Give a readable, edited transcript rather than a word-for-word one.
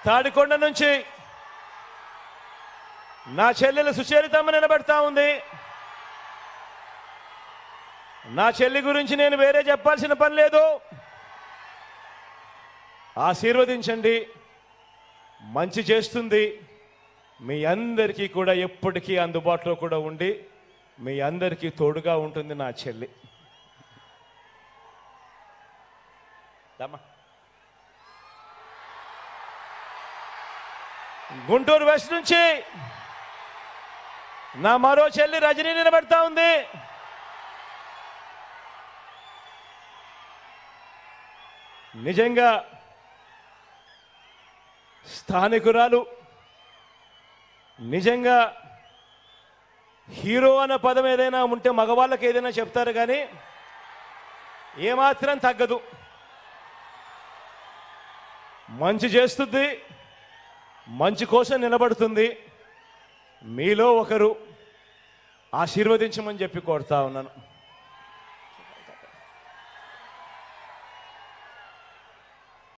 తాడికొండ నుంచి నా చెల్లెలు సుచరితమ్మ నిలబడతా ఉంది. నా చెల్లి గురించి నేను వేరే చెప్పాల్సిన పని లేదు. ఆశీర్వదించండి, మంచి చేస్తుంది. మీ అందరికీ కూడా ఎప్పటికీ అందుబాటులో కూడా ఉండి మీ అందరికీ తోడుగా ఉంటుంది నా చెల్లి. గుంటూరు వెస్ట్ నుంచి నా మరో చెల్లి రజనీ నిలబడతా ఉంది. నిజంగా స్థానికురాలు, నిజంగా హీరో అన్న పదం ఏదైనా ఉంటే మగవాళ్ళకి ఏదైనా చెప్తారు, కానీ ఏమాత్రం తగ్గదు. మంచి చేస్తుంది, మంచి కోసం నిలబడుతుంది. మీలో ఒకరు ఆశీర్వదించమని చెప్పి కోరుతా ఉన్నాను.